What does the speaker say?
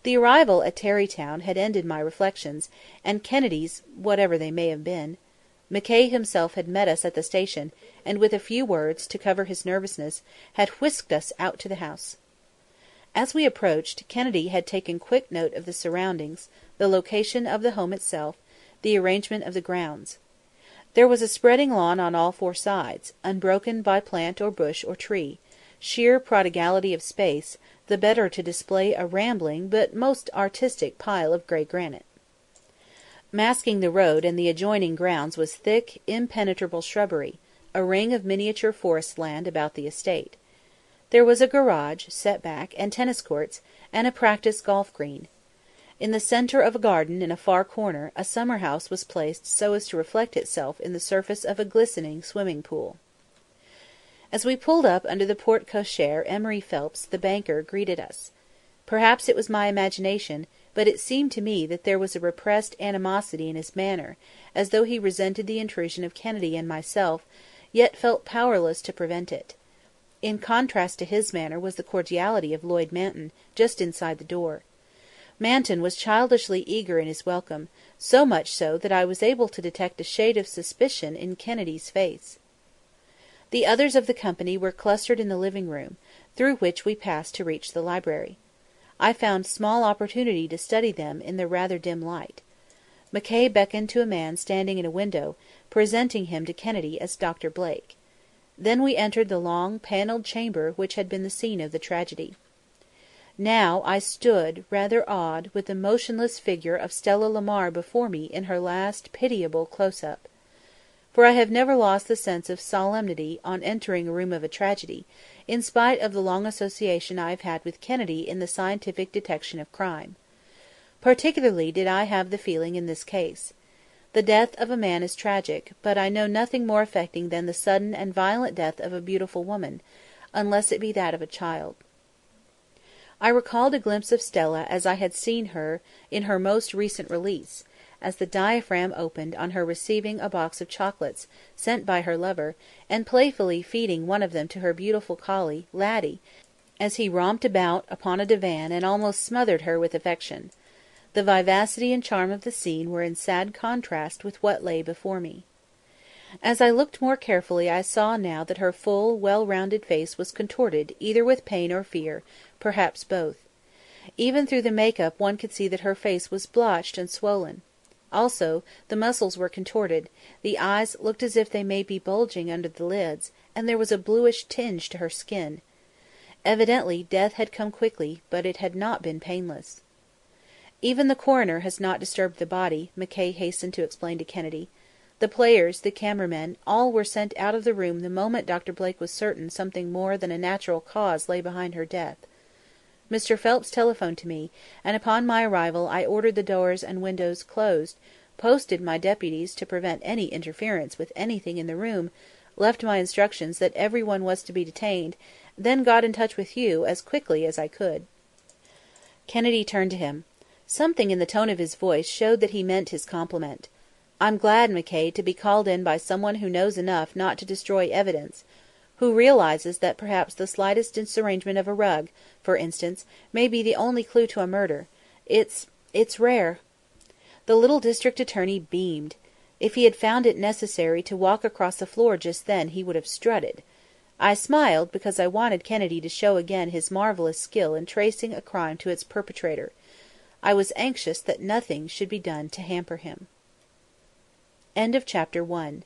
The arrival at Tarrytown had ended my reflections, and Kennedy's, whatever they may have been. Mackay himself had met us at the station, and with a few words, to cover his nervousness, had whisked us out to the house. As we approached, Kennedy had taken quick note of the surroundings, the location of the home itself, the arrangement of the grounds. There was a spreading lawn on all four sides, unbroken by plant or bush or tree, sheer prodigality of space, the better to display a rambling but most artistic pile of grey granite. Masking the road and the adjoining grounds was thick, impenetrable shrubbery, a ring of miniature forest land about the estate. There was a garage, set back, and tennis courts, and a practice golf green. In the centre of a garden in a far corner a summer house was placed so as to reflect itself in the surface of a glistening swimming pool. As we pulled up under the porte cochere Emery Phelps, the banker, greeted us. Perhaps it was my imagination, but it seemed to me that there was a repressed animosity in his manner, as though he resented the intrusion of Kennedy and myself, yet felt powerless to prevent it. In contrast to his manner was the cordiality of Lloyd Manton, just inside the door. Manton was childishly eager in his welcome, so much so that I was able to detect a shade of suspicion in Kennedy's face. The others of the company were clustered in the living-room, through which we passed to reach the library. I found small opportunity to study them in the rather dim light. Mackay beckoned to a man standing in a window, presenting him to Kennedy as Dr. Blake. Then we entered the long, panelled chamber which had been the scene of the tragedy. Now I stood, rather awed, with the motionless figure of Stella Lamar before me in her last pitiable close-up. For I have never lost the sense of solemnity on entering a room of a tragedy, in spite of the long association I have had with Kennedy in the scientific detection of crime. Particularly did I have the feeling in this case. The death of a man is tragic, but I know nothing more affecting than the sudden and violent death of a beautiful woman, unless it be that of a child. I recalled a glimpse of Stella as I had seen her in her most recent release, as the diaphragm opened on her receiving a box of chocolates sent by her lover, and playfully feeding one of them to her beautiful collie, Laddie, as he romped about upon a divan and almost smothered her with affection. The vivacity and charm of the scene were in sad contrast with what lay before me. As I looked more carefully I saw now that her full, well-rounded face was contorted either with pain or fear, perhaps both. Even through the make-up one could see that her face was blotched and swollen. Also, the muscles were contorted, the eyes looked as if they may be bulging under the lids, and there was a bluish tinge to her skin. Evidently death had come quickly, but it had not been painless. "Even the coroner has not disturbed the body," Mackay hastened to explain to Kennedy. "The players, the cameramen, all were sent out of the room the moment Dr. Blake was certain something more than a natural cause lay behind her death. Mr. Phelps telephoned to me, and upon my arrival I ordered the doors and windows closed, posted my deputies to prevent any interference with anything in the room, left my instructions that every one was to be detained, then got in touch with you as quickly as I could." Kennedy turned to him. Something in the tone of his voice showed that he meant his compliment. "I'm glad, Mackay, to be called in by someone who knows enough not to destroy evidence, who realizes that perhaps the slightest disarrangement of a rug, for instance, may be the only clue to a murder. It's rare." The little district attorney beamed. If he had found it necessary to walk across the floor just then he would have strutted. I smiled, because I wanted Kennedy to show again his marvellous skill in tracing a crime to its perpetrator. I was anxious that nothing should be done to hamper him. Chapter 2.